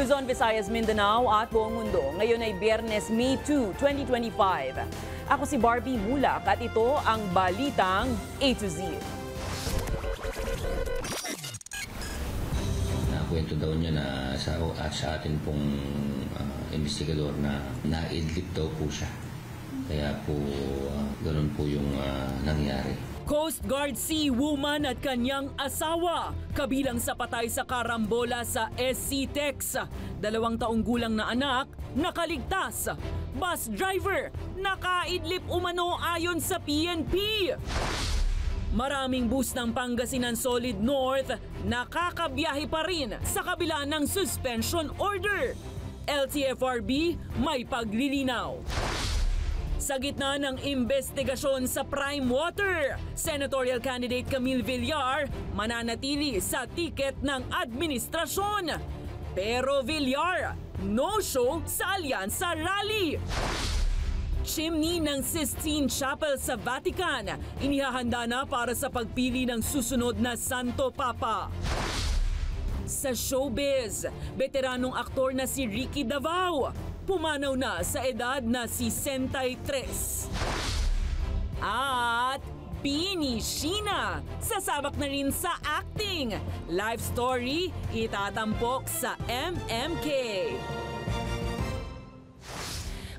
Luzon, Visayas, Mindanao at buong mundo. Ngayon ay Biyernes, May 2, 2025. Ako si Barbie Mulak at ito ang Balitang A to Z. Nakwento daw niya na sa atin pong investigador na naidlip daw po siya. Kaya po ganun po yung nangyari. Coast Guard Sea woman at kanyang asawa, kabilang sa patay sa karambola sa SC Tex. 2 taong gulang na anak, nakaligtas. Bus driver, nakaidlip umano ayon sa PNP. Maraming bus ng Pangasinan Solid North nakakabiyahe pa rin sa kabila ng suspension order. LTFRB may paglilinaw. Sa gitna ng investigasyon sa Prime Water, Senatorial candidate Camille Villar mananatili sa tiket ng administrasyon. Pero Villar, no-show sa Alyansa Rally. Chimney ng Sistine Chapel sa Vatican, inihahanda na para sa pagpili ng susunod na Santo Papa. Sa showbiz, veteranong aktor na si Ricky Davao, pumanaw na sa edad na 63. At Bini Sheena, sasabak na rin sa acting. Life story, itatampok sa MMK.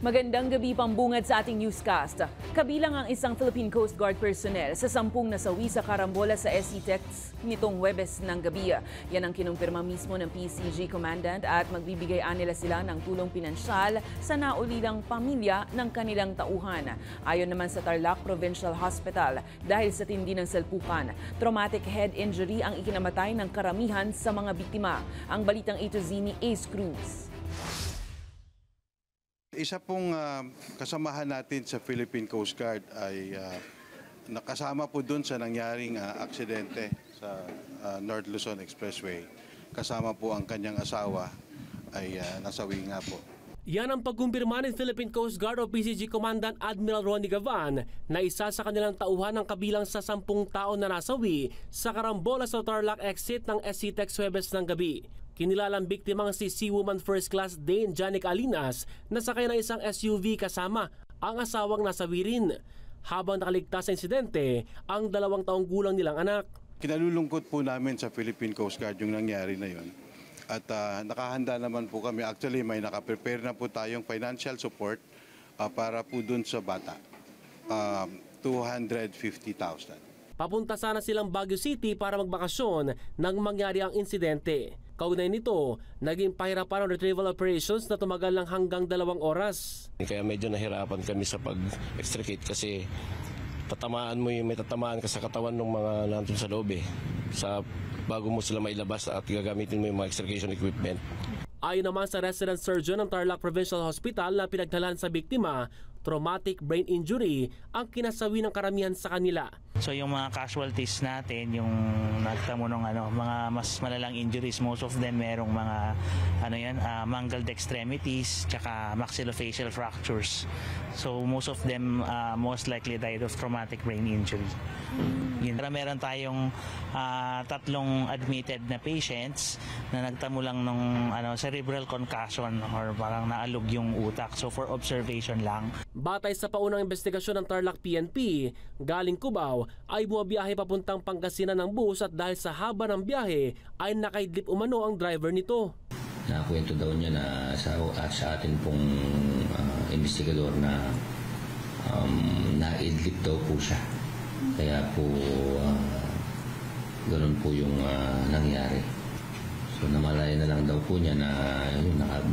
Magandang gabi, pambungad sa ating newscast. Kabilang ang isang Philippine Coast Guard personnel sa 10 nasawi sa karambola sa SC Tex nitong Huwebes ng gabi. Yan ang kinumpirma mismo ng PCG Commandant at magbibigay nila sila ng tulong pinansyal sa naulilang pamilya ng kanilang tauhan. Ayon naman sa Tarlac Provincial Hospital, dahil sa tindi ng salpukan, traumatic head injury ang ikinamatay ng karamihan sa mga biktima. Ang Balitang A to Z ni Ace Cruz. Isa pong kasamahan natin sa Philippine Coast Guard ay nakasama po dun sa nangyaring aksidente sa North Luzon Expressway. Kasama po ang kanyang asawa ay nasawi nga po. Yan ang pagkumpirma ng Philippine Coast Guard o PCG Commandant Admiral Ronnie Gavan na isa sa kanilang tauhan ng kabilang sa 10 tao na nasawi sa karambola sa Tarlac exit ng SC Tex Huwebes ng gabi. Kinilalang biktimang si Seawoman First Class Dane Janik Alinas na sakay ng isang SUV kasama ang asawang nasawi rin. Habang nakaligtas sa insidente, ang 2 taong gulang nilang anak. Kinalulungkot po namin sa Philippine Coast Guard yung nangyari na yon. At nakahanda naman po kami. Actually, may nakaprepare na po tayong financial support para po dun sa bata. 250,000. Papunta sana silang Baguio City para magbakasyon nang mangyari ang insidente. Kaugnay nito, naging pahirapan ang retrieval operations na tumagal lang hanggang 2 oras. Kaya medyo nahirapan kami sa pag-extricate kasi may tatamaan ka sa katawan ng mga nandun sa loob bago mo sila mailabas at gagamitin mo yung mga extrication equipment. Ayon naman sa resident surgeon ng Tarlac Provincial Hospital na pinagdalhan sa biktima, traumatic brain injury ang kinasawi ng karamihan sa kanila. So yung mga casualties natin, yung nagtamo ng mga mas malalang injuries, most of them merong mga mangled extremities tsaka maxillofacial fractures. So most of them most likely died of traumatic brain injury. Meron tayong 3 admitted na patients na nagtamo lang ng cerebral concussion or parang naalog yung utak. So for observation lang. Batay sa paunang investigasyon ng Tarlac PNP, galing Cubao ay bumabiyahe papuntang Pangasinan ng bus at dahil sa haba ng biyahe ay nakaidlip umano ang driver nito. Nakwento daw niya na sa atin pong investigador na naidlip daw po siya. Kaya po ganun po yung nangyari. So namalaya na lang daw po niya na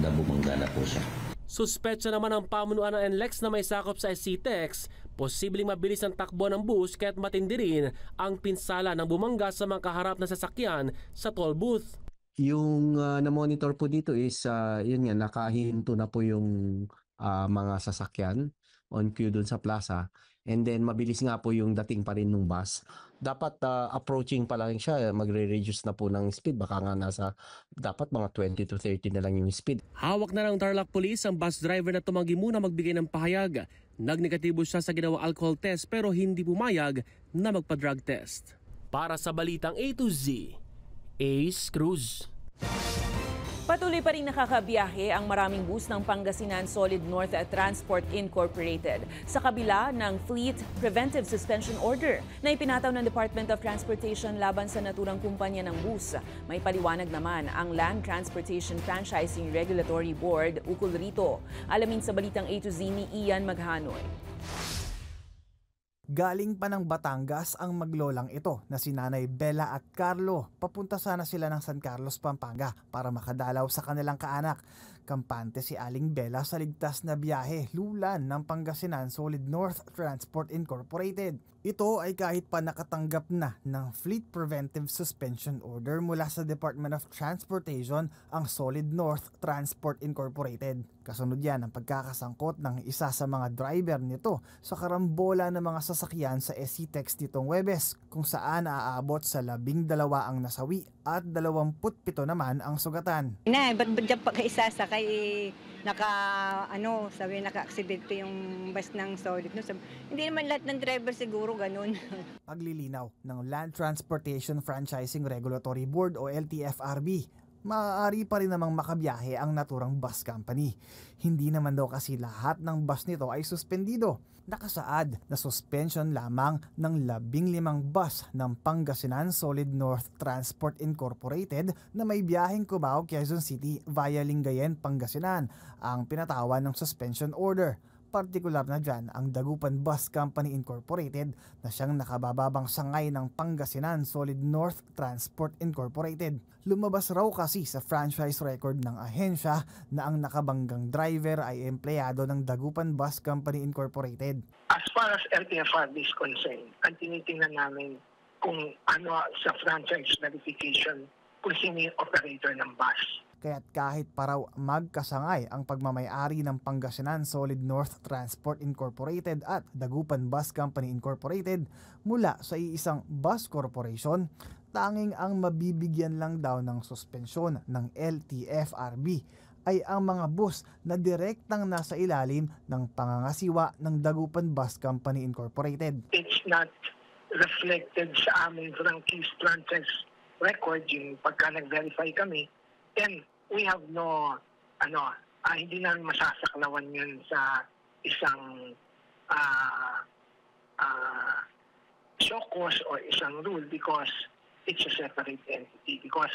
nabumangga na po siya. Suspetsa naman ang pamunuan ng NLEX na may sakop sa SC Tex, posibleng mabilis ang takbo ng bus kaya't matindi rin ang pinsala ng bumangga sa mga kaharap na sasakyan sa toll booth. Yung na-monitor po dito is yun nga, nakahinto na po yung mga sasakyan on cue dun sa plaza. And then mabilis nga po yung dating pa rin ng bus. Dapat approaching pa lang siya, magre-reduce na po ng speed. Baka nga dapat mga 20 to 30 na lang yung speed. Hawak na ng Tarlac Police ang bus driver na tumanggi muna magbigay ng pahayag. Nagnegatibo siya sa ginawang alcohol test pero hindi pumayag na magpa-drug test. Para sa Balitang A to Z, Ace Cruz. Patuloy pa rin nakakabiyahe ang maraming bus ng Pangasinan Solid North Transport Incorporated sa kabila ng Fleet Preventive Suspension Order na ipinataw ng Department of Transportation laban sa naturang kumpanya ng bus. May paliwanag naman ang Land Transportation Franchising Regulatory Board ukol rito. Alamin sa balitang A to Z ni Ian Maghanoy. Galing pa ng Batangas ang maglolang ito na si Nanay Bella at Carlo. Papunta sana sila ng San Carlos, Pampanga para makadalaw sa kanilang kaanak. Kampante si Aling Bella sa ligtas na biyahe lulan ng Pangasinan Solid North Transport Incorporated. Ito ay kahit pa nakatanggap na ng Fleet Preventive Suspension Order mula sa Department of Transportation ang Solid North Transport Incorporated. Kasunod yan ang pagkakasangkot ng isa sa mga driver nito sa karambola ng mga sasakyan sa SCTEX nitong Huwebes, kung saan aabot sa 12 ang nasawi at 27 naman ang sugatan. Ba't dyan pa kaisasakay naka-aksidente yung bus ng Solid. No? Hindi naman lahat ng driver siguro ganun. Paglilinaw ng Land Transportation Franchising Regulatory Board o LTFRB, maaari pa rin namang makabiyahe ang naturang bus company. Hindi naman daw kasi lahat ng bus nito ay suspendido. Nakasaad na suspension lamang ng 15 bus ng Pangasinan Solid North Transport Incorporated na may biyaheng Cubao, Quezon City via Lingayen, Pangasinan ang pinatawan ng suspension order. Partikular na dyan ang Dagupan Bus Company Incorporated na siyang nakabababang sangay ng Pangasinan Solid North Transport Incorporated. Lumabas raw kasi sa franchise record ng ahensya na ang nakabanggang driver ay empleyado ng Dagupan Bus Company Incorporated. As far as LTFRB is concerned, ang tinitingnan namin kung ano sa franchise verification kung sino yung operator ng bus. Kaya't kahit pa raw magkasangay ang pagmamayari ng Pangasinan Solid North Transport Incorporated at Dagupan Bus Company Incorporated mula sa iisang bus corporation, tanging ang mabibigyan lang daw ng suspensyon ng LTFRB ay ang mga bus na direktang nasa ilalim ng pangangasiwa ng Dagupan Bus Company Incorporated. It's not reflected sa aming franchise record yung pagka nag-verify kami, then we have no, hindi namin masasaklawan yun sa isang show cause or isang rule because it's a separate entity. Because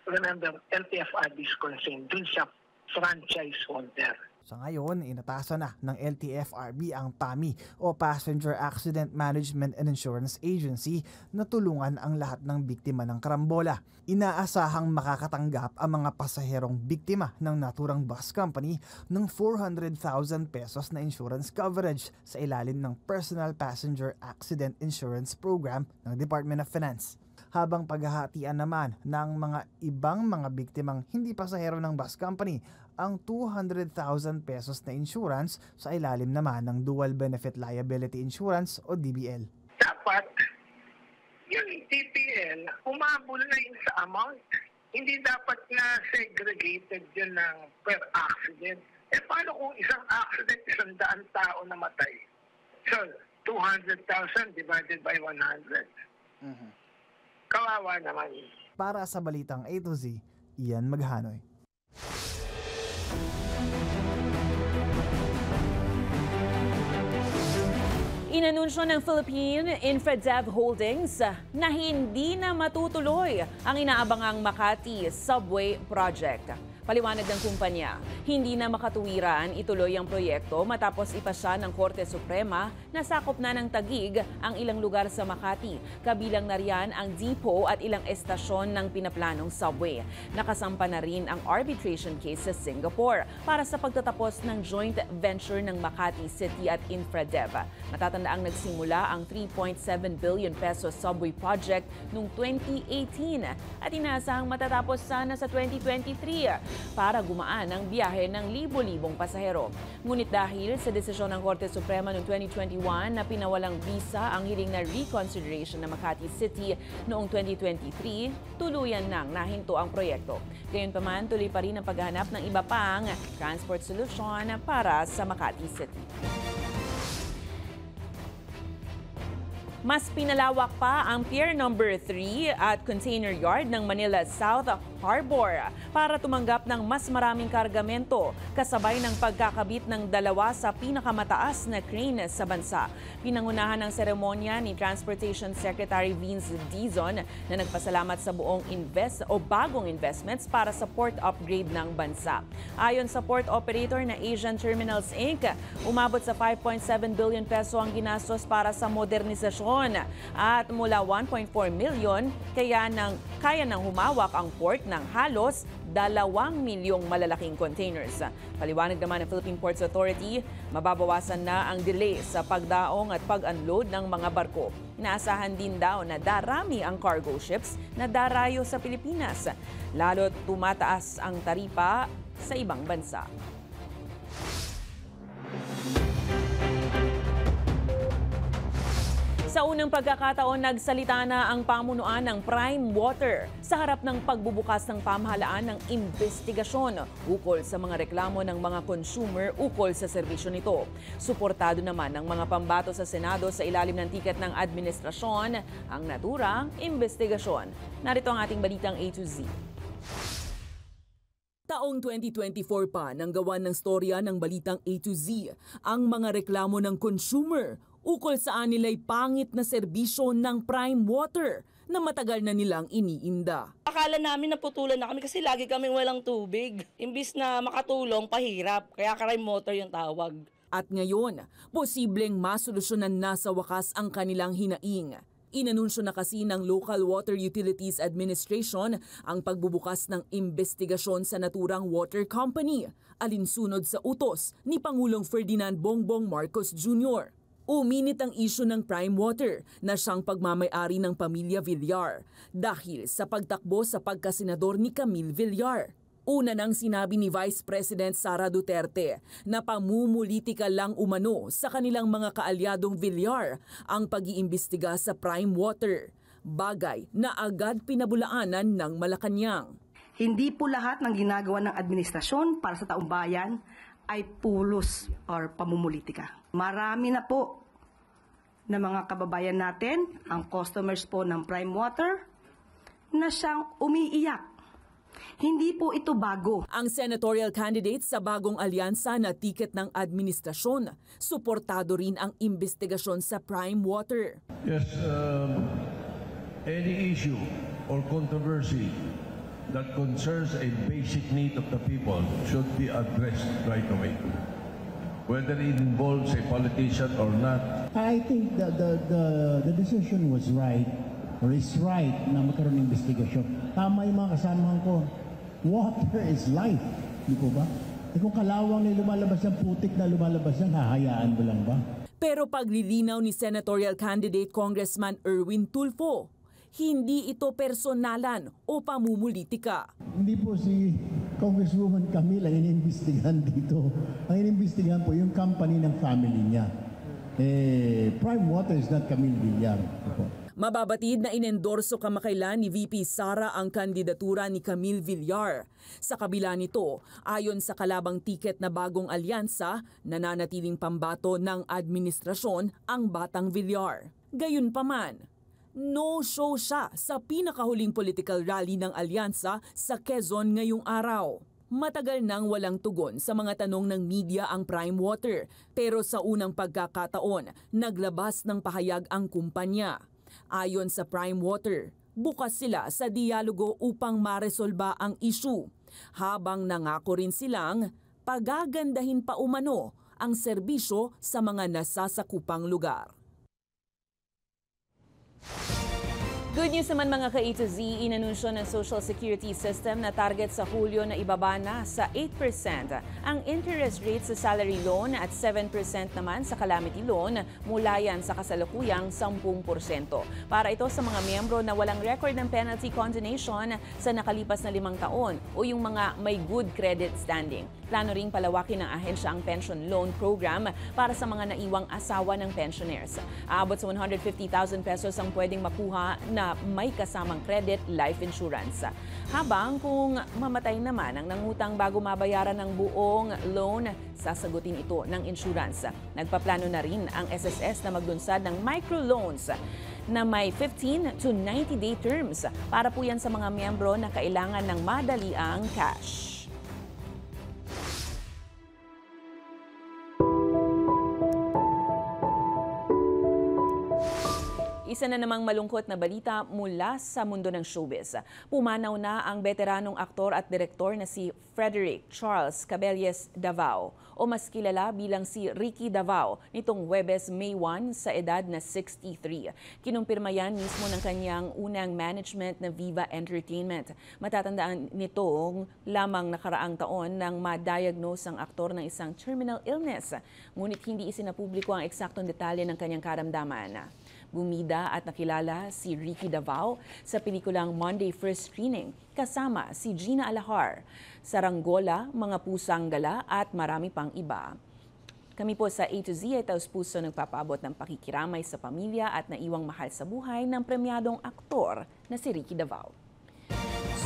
remember, LTFRB is concerned dun sa franchise holder. Sa ngayon, inatasan na ng LTFRB ang PAMI o Passenger Accident Management and Insurance Agency na tulungan ang lahat ng biktima ng karambola. Inaasahang makakatanggap ang mga pasaherong biktima ng naturang bus company ng 400,000 pesos na insurance coverage sa ilalim ng Personal Passenger Accident Insurance Program ng Department of Finance. Habang paghahatian naman ng mga ibang mga biktimang hindi pasahero ng bus company ang 200,000 pesos na insurance sa ilalim naman ng Dual Benefit Liability Insurance o DBL. Dapat yung DBL umabol na yun sa amount. Hindi dapat na segregated yun ng per accident. Paano kung isang accident, 100 tao namatay? So, 200,000 divided by 100. Kawawa naman. Para sa Balitang A to Z, Ian Maghanoy. Inanunsyo ng Philippine Infradev Holdings na hindi na matutuloy ang inaabangang Makati Subway Project. Paliwanag ng kumpanya, hindi na makatuwiran ituloy ang proyekto matapos ipasya ng Korte Suprema na sakop na ng Taguig ang ilang lugar sa Makati, kabilang na riyan ang depot at ilang estasyon ng pinaplanong subway. Nakasampa na rin ang arbitration case sa Singapore para sa pagtatapos ng joint venture ng Makati City at Infradev. Matatandaang nagsimula ang 3.7 billion pesos subway project noong 2018 at inaasahang matatapos sana sa 2023. Para gumaan ang biyahe ng libo-libong pasahero. Ngunit dahil sa desisyon ng Korte Suprema noong 2021 na pinawalang visa ang hiling na reconsideration ng Makati City noong 2023, tuluyan nang nahinto ang proyekto. Gayunpaman, tuloy pa rin ang paghahanap ng iba pang transport solution para sa Makati City. Mas pinalawak pa ang Pier Number 3 at Container Yard ng Manila South Harbor para tumanggap ng mas maraming kargamento kasabay ng pagkakabit ng 2 sa pinakamataas na crane sa bansa. Pinangunahan ng seremonya ni Transportation Secretary Vince Dizon na nagpasalamat sa buong bagong investments para sa port upgrade ng bansa. Ayon sa port operator na Asian Terminals Inc., umabot sa 5.7 billion peso ang ginastos para sa modernisasyon at mula 1.4 milyon kaya nang humawak ang port ng halos 2 milyong malalaking containers. Paliwanag naman ng Philippine Ports Authority, mababawasan na ang delay sa pagdaong at pag-unload ng mga barko. Inaasahan din daw na darami ang cargo ships na darayo sa Pilipinas, lalo't tumataas ang taripa sa ibang bansa. Sa unang pagkakataon, nagsalita na ang pamunuan ng Prime Water sa harap ng pagbubukas ng pamahalaan ng investigasyon ukol sa mga reklamo ng mga consumer ukol sa serbisyo nito. Suportado naman ng mga pambato sa Senado sa ilalim ng tiket ng administrasyon ang naturang investigasyon. Narito ang ating balitang A to Z. Taong 2024 pa nang gawan ng storya ng balitang A to Z ang mga reklamo ng consumer ukol saan nila'y pangit na serbisyo ng Prime Water na matagal na nilang iniinda. Akala namin naputulan na kami kasi lagi kaming walang tubig. Imbis na makatulong, pahirap. Kaya Prime Water yung tawag. At ngayon, posibleng masolusyonan na sa wakas ang kanilang hinaing. Inanunsyo na kasi ng Local Water Utilities Administration ang pagbubukas ng investigasyon sa naturang water company, alinsunod sa utos ni Pangulong Ferdinand Bongbong Marcos Jr. Uminit ang isyu ng Prime Water na siyang pagmamay-ari ng pamilya Villar dahil sa pagtakbo sa pagkasenador ni Camille Villar. Una nang sinabi ni Vice President Sara Duterte na pamumulitika lang umano sa kanilang mga kaalyadong Villar ang pag-iimbestiga sa Prime Water, bagay na agad pinabulaanan ng Malacanang. Hindi po lahat ng ginagawa ng administrasyon para sa taong bayan ay pulos or pamumulitika. Marami na po na mga kababayan natin, ang customers po ng Prime Water, na siyang umiiyak. Hindi po ito bago. Ang senatorial candidate sa bagong alyansa na tiket ng administrasyon, suportado rin ang investigasyon sa Prime Water. Yes, any issue or controversy that concerns a basic need of the people should be addressed right away. Whether it involves a politician or not. I think the decision was right, or is right na magkaroon ng investigasyon. Tama yung mga kasamahan ko. Water is life. Di po ba? E kung kalawang na lumalabas yung putik na lumalabas yan, hahayaan mo lang ba? Pero paglilinaw ni senatorial candidate Congressman Erwin Tulfo, hindi ito personalan o pamumulitika. Hindi po si Congresswoman Camille ang inimbestigahan dito. Ang inimbestigahan po yung company ng family niya. Prime Water is not Camille Villar. Mababatid na inendorso kamakailan ni VP Sara ang kandidatura ni Camille Villar. Sa kabila nito, ayon sa kalabang tiket na bagong alyansa, nananatiling pambato ng administrasyon ang batang Villar. Gayunpaman, no-show siya sa pinakahuling political rally ng alyansa sa Quezon ngayong araw. Matagal nang walang tugon sa mga tanong ng media ang Prime Water, pero sa unang pagkakataon, naglabas ng pahayag ang kumpanya. Ayon sa Prime Water, bukas sila sa dialogo upang maresolba ang issue, habang nangako rin silang pagagandahin pa umano ang serbisyo sa mga nasasakupang lugar. Good news naman mga ka-A to Z, inanunsyo ng Social Security System na target sa Hulyo na ibaba na sa 8% ang interest rate sa salary loan at 7% naman sa calamity loan, mula yan sa kasalukuyang 10%. Para ito sa mga miyembro na walang record ng penalty condonation sa nakalipas na 5 taon o yung mga may good credit standing. Plano ring palawakin ng ahensya ang pension loan program para sa mga naiwang asawa ng pensioners. Aabot sa 150,000 pesos ang pwedeng makuha na na may kasamang credit life insurance. Habang kung mamatay naman ang nangutang bago mabayaran ng buong loan, sasagutin ito ng insurance. Nagpaplano na rin ang SSS na maglunsad ng microloans na may 15 to 90-day terms para po yan sa mga miyembro na kailangan ng madaliang cash. Isa na namang malungkot na balita mula sa mundo ng showbiz. Pumanaw na ang veteranong aktor at direktor na si Frederick Charles Cabelles Davao o mas kilala bilang si Ricky Davao nitong Huwebes, May 1 sa edad na 63. Kinumpirma yan mismo ng kanyang unang management na Viva Entertainment. Matatandaan nitong lamang nakaraang taon nang ma-diagnose ang aktor ng isang terminal illness. Ngunit hindi isinapubliko ang eksaktong detalye ng kanyang karamdaman. Bumida at nakilala si Ricky Davao sa pelikulang Monday First Screening kasama si Gina Alahar, Saranggola, Mga Pusang Gala at marami pang iba. Kami po sa A to Z ay taus-puso nagpapaabot ng pakikiramay sa pamilya at naiwang mahal sa buhay ng premyadong aktor na si Ricky Davao.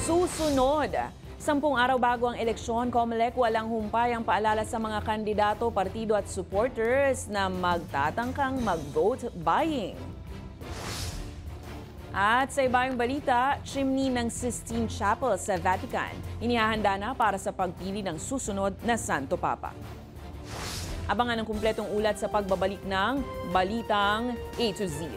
Susunod! 10 araw bago ang eleksyon, COMELEC walang humpay ang paalala sa mga kandidato, partido at supporters na magtatangkang mag-vote buying. At sa ibang balita, chimney ng Sistine Chapel sa Vatican inihahanda na para sa pagpili ng susunod na Santo Papa. Abangan ang kumpletong ulat sa pagbabalik ng Balitang A to Z.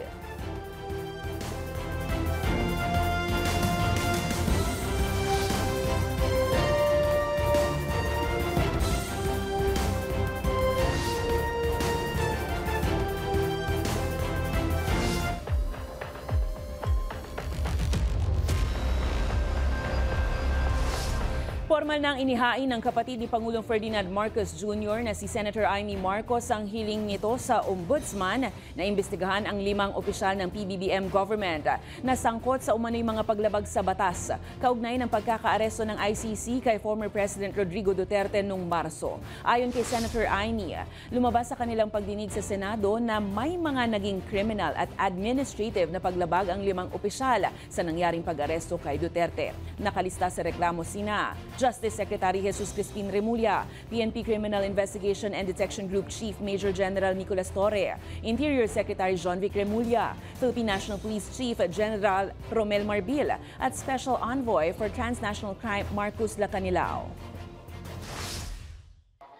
Formal nang inihain ng kapatid ni Pangulong Ferdinand Marcos Jr. na si Senator Amy Marcos ang hiling nito sa Ombudsman na imbestigahan ang 5 opisyal ng PBBM government na sangkot sa umano'y mga paglabag sa batas kaugnay ng pagkakaaresto ng ICC kay former President Rodrigo Duterte noong Marso. Ayon kay Senator Amy, lumabas sa kanilang pagdinig sa Senado na may mga naging criminal at administrative na paglabag ang 5 opisyal sa nangyaring pag-aresto kay Duterte. Nakalista sa reklamo sina Justice Secretary Jesus Crispin Remulla, PNP Criminal Investigation and Detection Group Chief Major General Nicolas Torre, Interior Secretary John Vic Remulla, Philippine National Police Chief General Romel Marbil, at Special Envoy for Transnational Crime Marcus Lacanilao.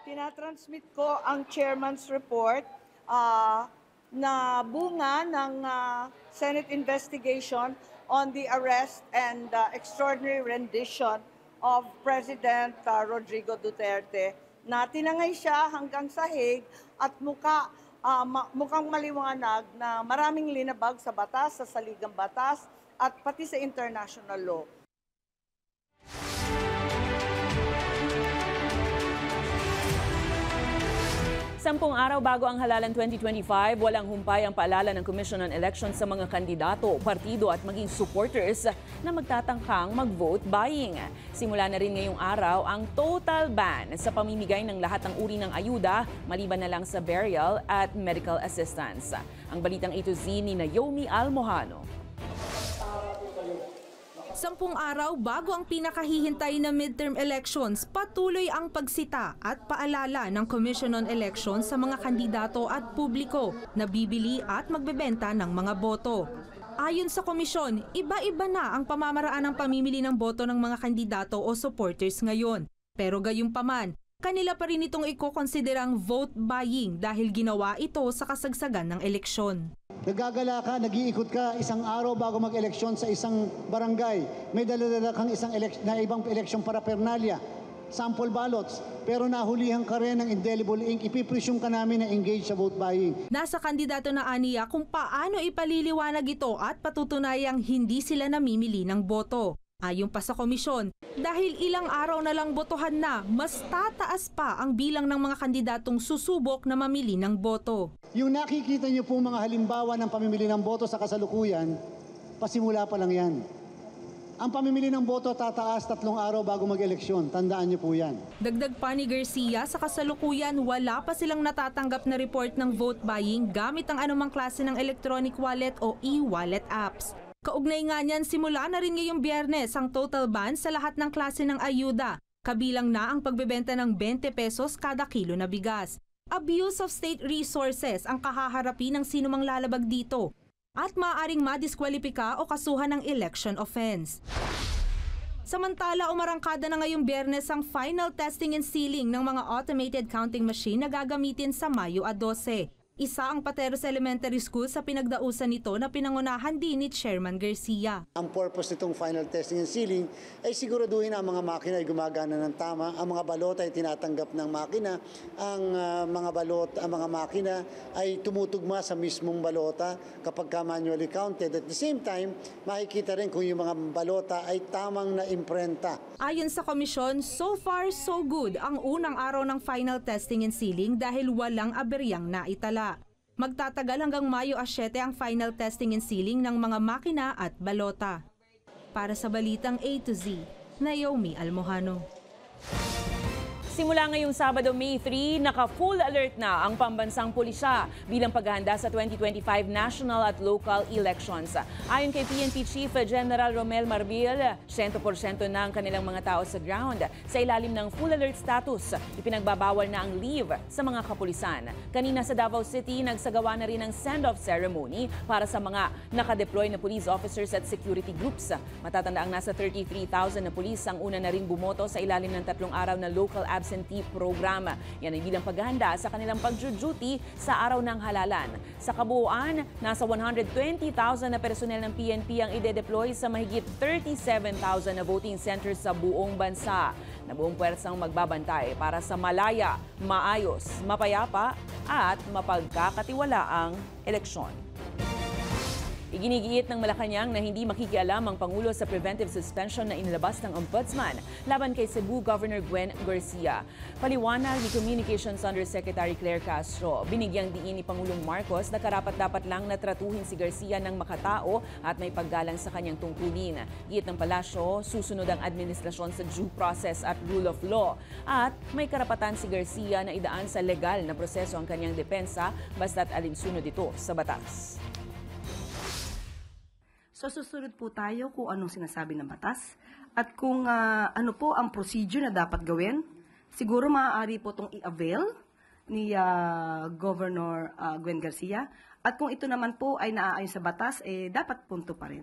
Tinatransmit ko ang Chairman's Report na bunga ng Senate investigation on the arrest and extraordinary rendition of President Rodrigo Duterte na tinangay siya hanggang sa Hague at mukhang maliwanag na maraming linabag sa batas, sa saligang batas at pati sa international law. 10 araw bago ang halalan 2025, walang humpay ang paalala ng Commission on Elections sa mga kandidato, partido at maging supporters na magtatangkang mag-vote buying. Simula na rin ngayong araw ang total ban sa pamimigay ng lahat ng uri ng ayuda, maliban na lang sa burial at medical assistance. Ang balitang ito ni Naomi Almojano. 10 araw bago ang pinakahihintay na midterm elections, patuloy ang pagsita at paalala ng Commission on Elections sa mga kandidato at publiko na bibili at magbebenta ng mga boto. Ayon sa komisyon, iba-iba na ang pamamaraan ng pamimili ng boto ng mga kandidato o supporters ngayon. Pero gayunpaman, kanila pa rin itong ikokonsiderang vote buying dahil ginawa ito sa kasagsagan ng eleksyon. Nagagala ka, nag-iikot ka isang araw bago mag-eleksyon sa isang barangay. May dala-dala kang ibang eleksyon paraphernalia, sample ballots, pero nahulihan ka rin ng indelible ink. Ipipresume ka namin na engage sa vote buying. Nasa kandidato na aniya kung paano ipaliliwanag ito at patutunayang hindi sila namimili ng boto. Ayon pa sa komisyon, dahil ilang araw na lang botohan na, mas tataas pa ang bilang ng mga kandidatong susubok na mamili ng boto. Yung nakikita niyo po mga halimbawa ng pamimili ng boto sa kasalukuyan, pasimula pa lang yan. Ang pamimili ng boto tataas 3 araw bago mag-eleksyon. Tandaan niyo po yan. Dagdag pa ni Garcia, sa kasalukuyan wala pa silang natatanggap na report ng vote buying gamit ang anumang klase ng electronic wallet o e-wallet apps. Kaugnay nga niyan, simula na rin ngayong Biyernes ang total ban sa lahat ng klase ng ayuda, kabilang na ang pagbebenta ng 20 pesos kada kilo na bigas. Abuse of state resources ang kahaharapin ng sinumang lalabag dito at maaaring madiskwalipika o kasuhan ng election offense. Samantala, umarangkada na ngayong Biyernes ang final testing and sealing ng mga automated counting machine na gagamitin sa Mayo 12. Isa ang Pateros Elementary School sa pinagdausan nito na pinangunahan din ni Chairman Garcia. Ang purpose nitong final testing and sealing ay siguraduhin na ang mga makina ay gumagana ng tama, ang mga balota ay tinatanggap ng makina, ang mga makina ay tumutugma sa mismong balota kapag manually counted. At the same time, makikita rin kung yung mga balota ay tamang na imprenta. Ayon sa komisyon, so far so good ang unang araw ng final testing and sealing dahil walang aberyang naitala. Magtatagal hanggang Mayo 7 ang final testing and sealing ng mga makina at balota. Para sa Balitang A to Z, Naomi Almojano. Simula ngayong Sabado, May 3, naka-full alert na ang pambansang pulisya bilang paghahanda sa 2025 national at local elections. Ayon kay PNP Chief General Romel Marbil, 100% na ang kanilang mga tao sa ground. Sa ilalim ng full alert status, ipinagbabawal na ang leave sa mga kapulisan. Kanina sa Davao City, nagsagawa na rin ng send-off ceremony para sa mga nakadeploy na police officers at security groups. Matatandaang nasa 33,000 na pulis ang una na rin bumoto sa ilalim ng 3 araw na local absentee program. Yan ay bilang paghahanda sa kanilang pag-duty sa araw ng halalan. Sa kabuuan, nasa 120,000 na personel ng PNP ang ide-deploy sa mahigit 37,000 na voting centers sa buong bansa na buong puwersang magbabantay para sa malaya, maayos, mapayapa at mapagkakatiwalaang eleksyon. Iginigiit ng Malacanang na hindi makikialam ang Pangulo sa preventive suspension na inilabas ng Ombudsman laban kay Cebu Governor Gwen Garcia. Paliwanag ni Communications Undersecretary Claire Castro, binigyang diin ni Pangulong Marcos na karapat-dapat lang na tratuhin si Garcia ng makatao at may paggalang sa kanyang tungkulin. Giit ng palasyo, susunod ang administrasyon sa due process at rule of law at may karapatan si Garcia na idaan sa legal na proseso ang kanyang depensa basta't alinsunod ito sa batas. So susunod po tayo kung anong sinasabi ng batas at kung ano po ang procedure na dapat gawin. Siguro maaari po itong i-avail ni Governor Gwen Garcia at kung ito naman po ay naaayon sa batas, dapat punto pa rin.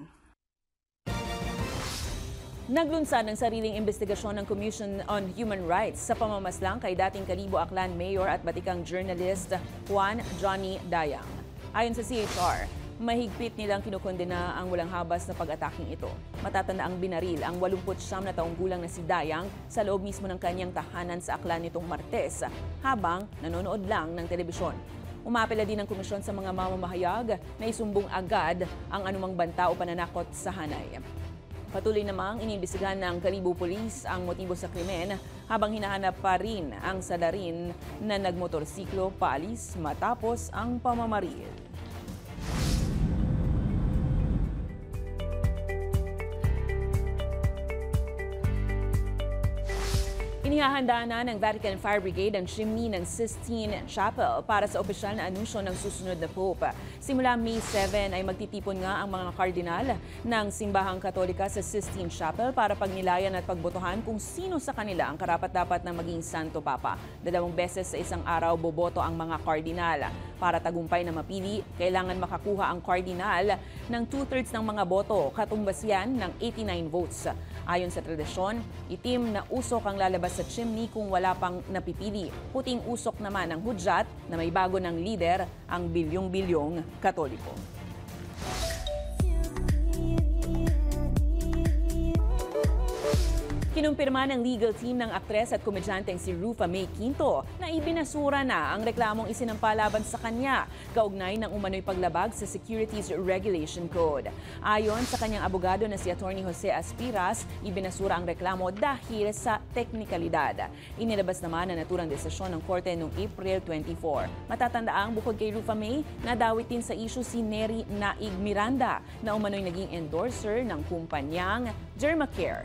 Naglunsad ng sariling investigasyon ng Commission on Human Rights sa pamamaslang kay dating Kalibo Aklan Mayor at batikang journalist Juan Johnny Dayang. Ayon sa CHR, mahigpit nilang kinukondena ang walang habas na pag-ataking ito. Matatanda ang binaril ang 89 na taong gulang na si Dayang sa loob mismo ng kanyang tahanan sa Aklan nitong Martes habang nanonood lang ng telebisyon. Umapela din ang komisyon sa mga mamamahayag na isumbong agad ang anumang banta o pananakot sa hanay. Patuloy namang iniimbestigahan ng Kalibo Police ang motibo sa krimen habang hinahanap pa rin ang salarin na nagmotorsiklo paalis matapos ang pamamaril. Inihahanda na ng Vatican Fire Brigade ang chimney ng Sistine Chapel para sa opisyal na anunsyo ng susunod na Pope. Simula May 7 ay magtitipon nga ang mga kardinal ng Simbahang Katolika sa Sistine Chapel para pagnilayan at pagbotohan kung sino sa kanila ang karapat-dapat na maging Santo Papa. 2 beses sa isang araw boboto ang mga kardinal. Para tagumpay na mapili, kailangan makakuha ang kardinal ng 2/3 ng mga boto, katumbas yan ng 89 votes. Ayon sa tradisyon, itim na usok ang lalabas sa chimney kung wala pang napipili. Puting usok naman ang hudyat na may bago ng lider, ang bilyong-bilyong Katoliko. Kinumpirma ng legal team ng aktres at komedyanteng si Rufa May Quinto na ibinasura na ang reklamong isinampa laban sa kanya kaugnay ng umano'y paglabag sa Securities Regulation Code. Ayon sa kanyang abogado na si Attorney Jose Aspiras, ibinasura ang reklamo dahil sa teknikalidad. Inilabas naman na naturang desisyon ng korte noong April 24. Matatandaang bukod kay Rufa May, nadawit din sa issue si Neri Naig Miranda na umano'y naging endorser ng kumpanyang Dermacare.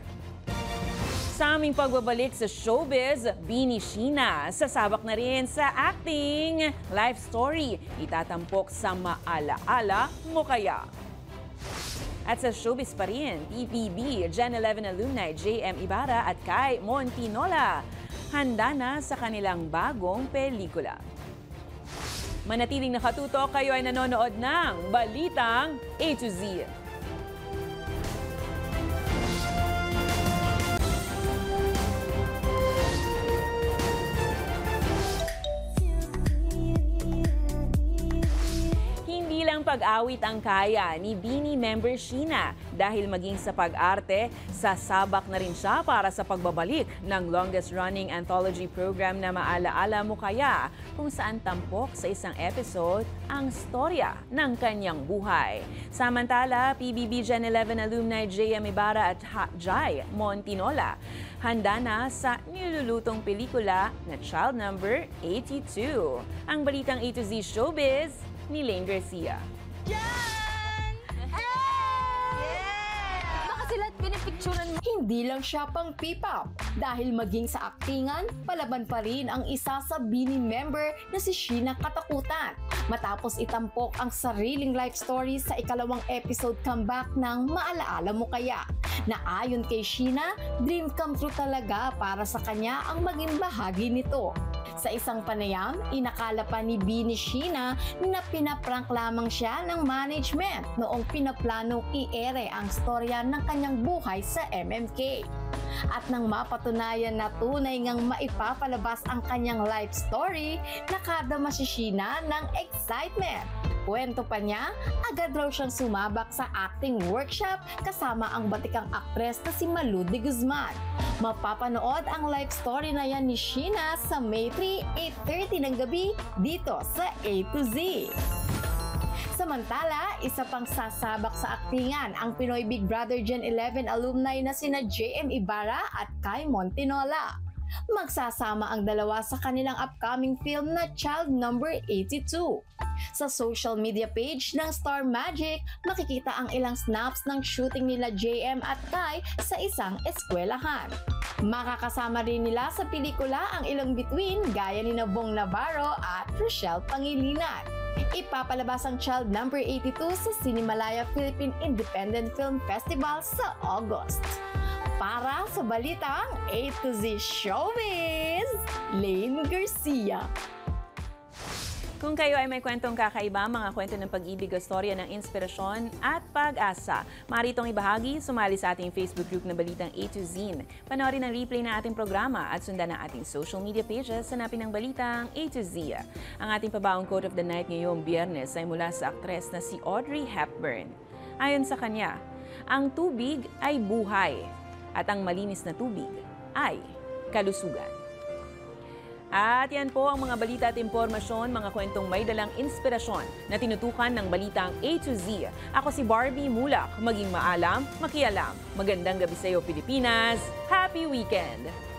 Sa aming pagbabalik sa showbiz, Bini Sheena sasabak na rin sa acting. Life story, itatampok sa Maalaala Mo Kaya. At sa showbiz pa rin, PBB, Gen 11 alumni JM Ibarra at Kai Montinola handa na sa kanilang bagong pelikula. Manatiling nakatutok, kayo ay nanonood ng Balitang A to Z. Pag-awit ang kaya ni BINI member Sheena dahil maging sa pag-arte, sasabak na rin siya para sa pagbabalik ng longest-running anthology program na Maalaala Mo Kaya, kung saan tampok sa isang episode ang storya ng kanyang buhay. Samantala, PBB Gen 11 alumni JM Ibarra at Jai Montinola handa na sa nilulutong pelikula na Child Number 82. Ang Balitang A to Z Showbiz ni Lane Garcia. Baka sila pinipicturan mo. Hindi lang siya pang P-pop. Dahil maging sa aktingan, palaban pa rin ang isa sa BINI member na si Sheena Katakutan. Matapos itampok ang sariling life story sa ikalawang episode comeback ng Maalaala Mo Kaya. Na ayon kay Sheena, dream come true talaga para sa kanya ang maging bahagi nito. Sa isang panayam, inakala pa ni BINI Sheena na pinaprank lamang siya ng management noong pinaplanong i-ere ang storya ng kanyang buhay sa MMK. At nang mapatunayan na tunay ngang maipapalabas ang kanyang life story, nakadama si Sheena ng excitement. Kwento pa niya, agad raw siyang sumabak sa acting workshop kasama ang batikang aktres na si Malu de Guzman. Mapapanood ang life story na yan ni Sheena sa May 3, 8:30 ng gabi dito sa A to Z. Samantala, isa pang sasabak sa aktingan ang Pinoy Big Brother Gen 11 alumni na sina JM Ibarra at Kai Montinola. Magsasama ang dalawa sa kanilang upcoming film na Child Number 82. Sa social media page ng Star Magic, makikita ang ilang snaps ng shooting nila JM at Kai sa isang eskwelahan. Makakasama rin nila sa pelikula ang ilang bituin gaya ni Bong Navarro at Rochelle Pangilinan. Ipapalabas ang Child Number 82 sa Cinemalaya Philippine Independent Film Festival sa August. Para sa Balitang A to Z Showbiz, Lane Garcia. Kung kayo ay may kwentong kakaiba, mga kwento ng pag-ibig o storya ng inspirasyon at pag-asa, maritong ibahagi, sumali sa ating Facebook group na Balitang A to Z. Panoorin ang replay ng ating programa at sundan ang ating social media pages, hanapin ang Balitang A to Z. Ang ating pabaong quote of the night ngayong Biyernes ay mula sa aktres na si Audrey Hepburn. Ayon sa kanya, ang tubig ay buhay at ang malinis na tubig ay kalusugan. At yan po ang mga balita at impormasyon, mga kwentong may dalang inspirasyon na tinutukan ng Balitang A to Z. Ako si Barbie Mulak, maging maalam, makialam. Magandang gabi sa iyo, Pilipinas. Happy weekend!